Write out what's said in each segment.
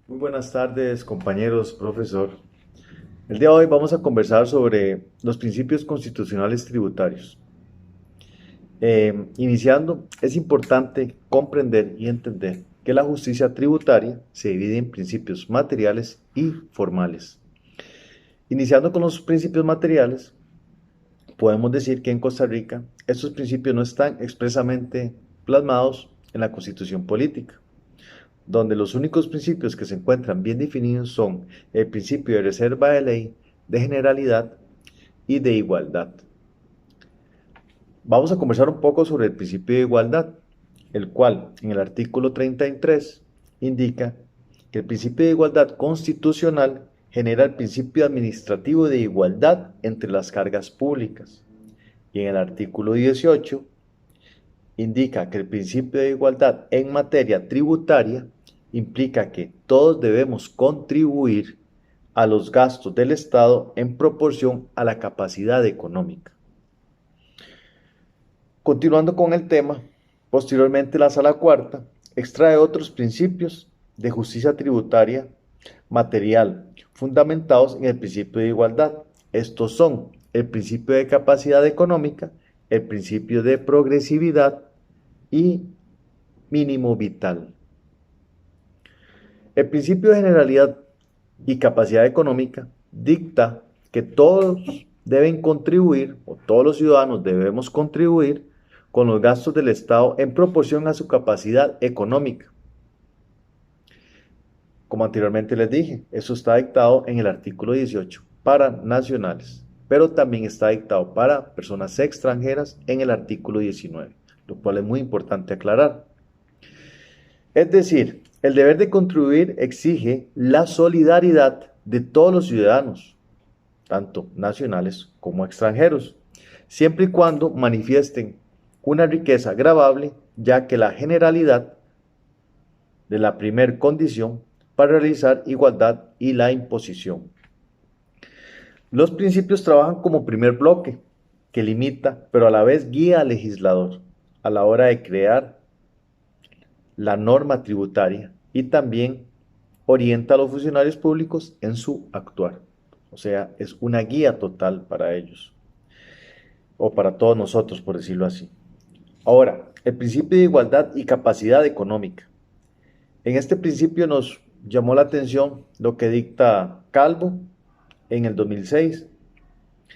Muy buenas tardes, compañeros, profesor. El día de hoy vamos a conversar sobre los principios constitucionales tributarios. Iniciando, es importante comprender y entender que la justicia tributaria se divide en principios materiales y formales. Iniciando con los principios materiales, podemos decir que en Costa Rica estos principios no están expresamente plasmados en la Constitución política, donde los únicos principios que se encuentran bien definidos son el principio de reserva de ley, de generalidad y de igualdad. Vamos a conversar un poco sobre el principio de igualdad, el cual en el artículo 33 indica que el principio de igualdad constitucional genera el principio administrativo de igualdad entre las cargas públicas. Y en el artículo 18 indica que el principio de igualdad en materia tributaria implica que todos debemos contribuir a los gastos del Estado en proporción a la capacidad económica. Continuando con el tema, posteriormente la Sala Cuarta extrae otros principios de justicia tributaria material fundamentados en el principio de igualdad. Estos son el principio de capacidad económica, el principio de progresividad y mínimo vital. El principio de generalidad y capacidad económica dicta que todos deben contribuir, o todos los ciudadanos debemos contribuir con los gastos del Estado en proporción a su capacidad económica. Como anteriormente les dije, eso está dictado en el artículo 18 para nacionales, pero también está dictado para personas extranjeras en el artículo 19, lo cual es muy importante aclarar. Es decir, el deber de contribuir exige la solidaridad de todos los ciudadanos, tanto nacionales como extranjeros, siempre y cuando manifiesten una riqueza gravable, ya que la generalidad de la primera condición para realizar igualdad y la imposición. Los principios trabajan como primer bloque, que limita, pero a la vez guía al legislador a la hora de crear la norma tributaria y también orienta a los funcionarios públicos en su actuar. O sea, es una guía total para ellos, o para todos nosotros, por decirlo así. Ahora, el principio de igualdad y capacidad económica. En este principio nos llamó la atención lo que dicta Calvo en el 2006,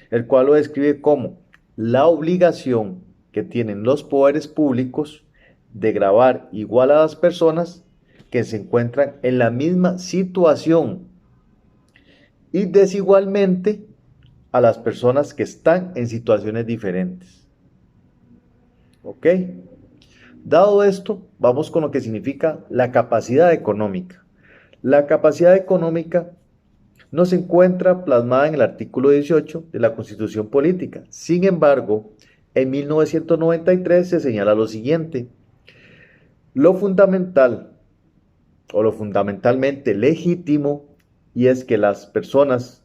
el cual lo describe como la obligación que tienen los poderes públicos de gravar igual a las personas que se encuentran en la misma situación y desigualmente a las personas que están en situaciones diferentes. ¿Ok? Dado esto, vamos con lo que significa la capacidad económica. La capacidad económica no se encuentra plasmada en el artículo 18 de la Constitución Política. Sin embargo, en 1993 se señala lo siguiente: lo fundamental o lo fundamentalmente legítimo, y es que las personas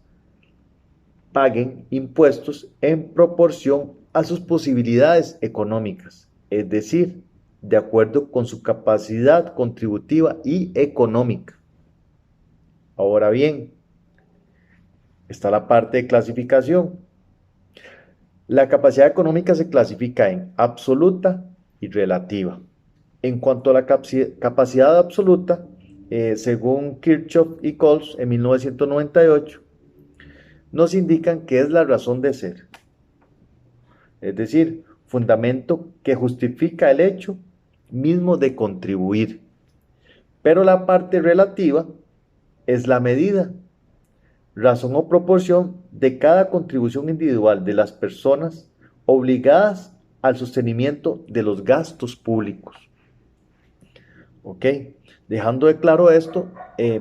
paguen impuestos en proporción a sus posibilidades económicas, es decir, de acuerdo con su capacidad contributiva y económica. Ahora bien, está la parte de clasificación. La capacidad económica se clasifica en absoluta y relativa. En cuanto a la capacidad absoluta, según Kirchhoff y Coles en 1998, nos indican que es la razón de ser, es decir, fundamento que justifica el hecho mismo de contribuir. Pero la parte relativa es la medida, razón o proporción de cada contribución individual de las personas obligadas al sostenimiento de los gastos públicos. Ok, dejando de claro esto,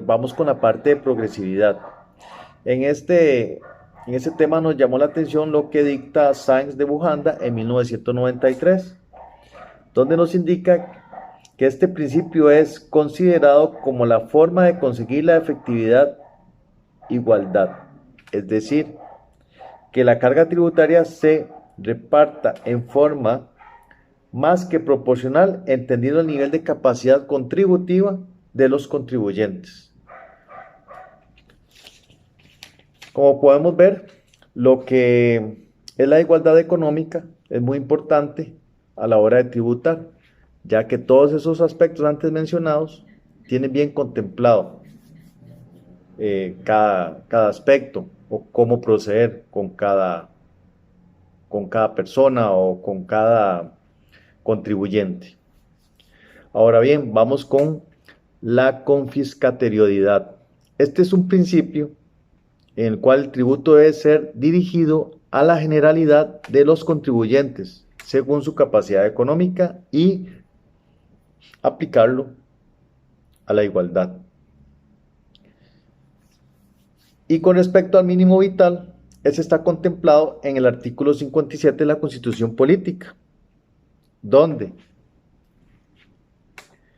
vamos con la parte de progresividad. En este tema nos llamó la atención lo que dicta Sáenz de Bujanda en 1993, donde nos indica que este principio es considerado como la forma de conseguir la efectividad igualdad, es decir, que la carga tributaria se reparta en forma más que proporcional, entendiendo el nivel de capacidad contributiva de los contribuyentes. Como podemos ver, lo que es la igualdad económica es muy importante a la hora de tributar, ya que todos esos aspectos antes mencionados tienen bien contemplado cada aspecto o cómo proceder con cada persona o con cada contribuyente. Ahora bien, vamos con la confiscatoriedad. Este es un principio en el cual el tributo debe ser dirigido a la generalidad de los contribuyentes según su capacidad económica y aplicarlo a la igualdad. Y con respecto al mínimo vital, ese está contemplado en el artículo 57 de la Constitución Política, donde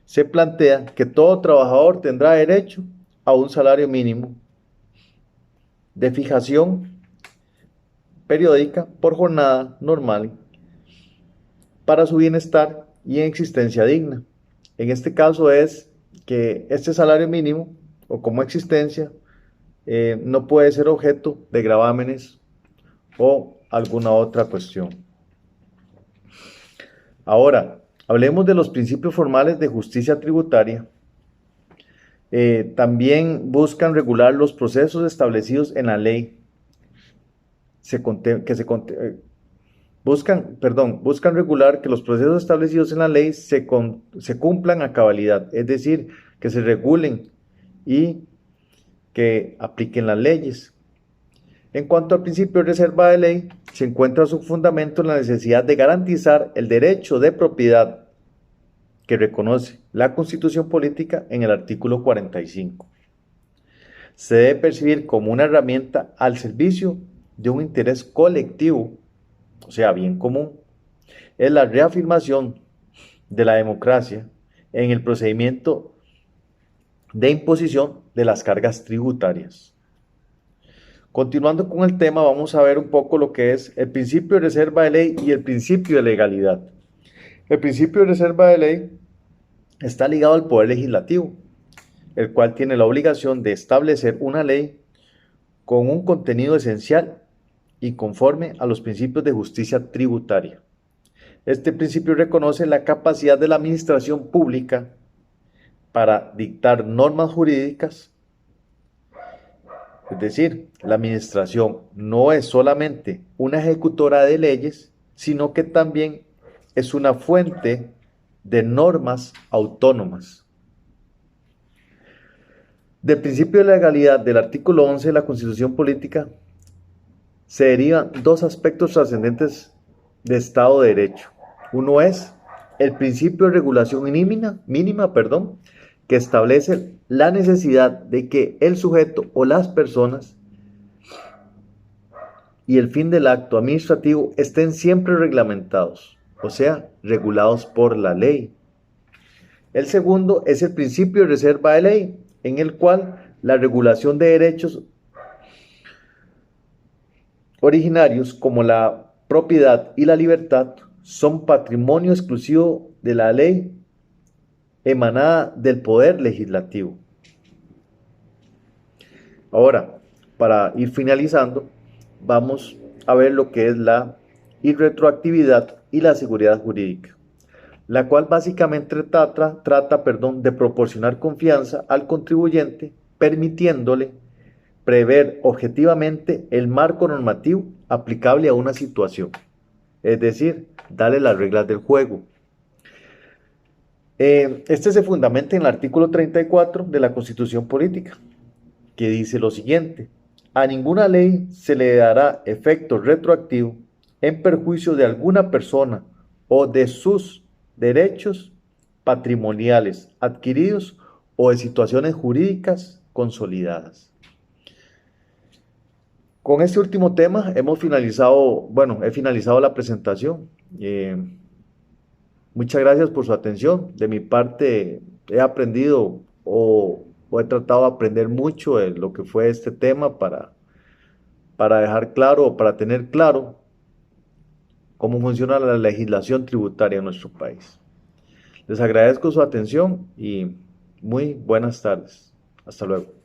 se plantea que todo trabajador tendrá derecho a un salario mínimo de fijación periódica por jornada normal para su bienestar y en existencia digna. En este caso es que este salario mínimo o como existencia no puede ser objeto de gravámenes o alguna otra cuestión. Ahora, hablemos de los principios formales de justicia tributaria. También buscan regular los procesos establecidos en la ley. Buscan regular que los procesos establecidos en la ley se cumplan a cabalidad, es decir, que se regulen y que apliquen las leyes. En cuanto al principio de reserva de ley, se encuentra su fundamento en la necesidad de garantizar el derecho de propiedad que reconoce la Constitución Política en el artículo 45. Se debe percibir como una herramienta al servicio de un interés colectivo, o sea, bien común. Es la reafirmación de la democracia en el procedimiento de imposición de las cargas tributarias. Continuando con el tema, vamos a ver un poco lo que es el principio de reserva de ley y el principio de legalidad. El principio de reserva de ley está ligado al poder legislativo, el cual tiene la obligación de establecer una ley con un contenido esencial y conforme a los principios de justicia tributaria. Este principio reconoce la capacidad de la administración pública para dictar normas jurídicas. Es decir, la administración no es solamente una ejecutora de leyes, sino que también es una fuente de normas autónomas. Del principio de legalidad del artículo 11 de la Constitución Política se derivan dos aspectos trascendentes de Estado de Derecho. Uno es el principio de regulación mínima, que establece la necesidad de que el sujeto o las personas y el fin del acto administrativo estén siempre reglamentados, o sea, regulados por la ley. El segundo es el principio de reserva de ley, en el cual la regulación de derechos originarios como la propiedad y la libertad son patrimonio exclusivo de la ley emanada del poder legislativo. Ahora, para ir finalizando, vamos a ver lo que es la irretroactividad y la seguridad jurídica, la cual básicamente trata de proporcionar confianza al contribuyente, permitiéndole prever objetivamente el marco normativo aplicable a una situación, es decir, darle las reglas del juego. Este se fundamenta en el artículo 34 de la Constitución Política, que dice lo siguiente: a ninguna ley se le dará efecto retroactivo en perjuicio de alguna persona o de sus derechos patrimoniales adquiridos o de situaciones jurídicas consolidadas. Con este último tema he finalizado la presentación. Muchas gracias por su atención. De mi parte he aprendido o he tratado de aprender mucho de lo que fue este tema para dejar claro o para tener claro cómo funciona la legislación tributaria en nuestro país. Les agradezco su atención y muy buenas tardes. Hasta luego.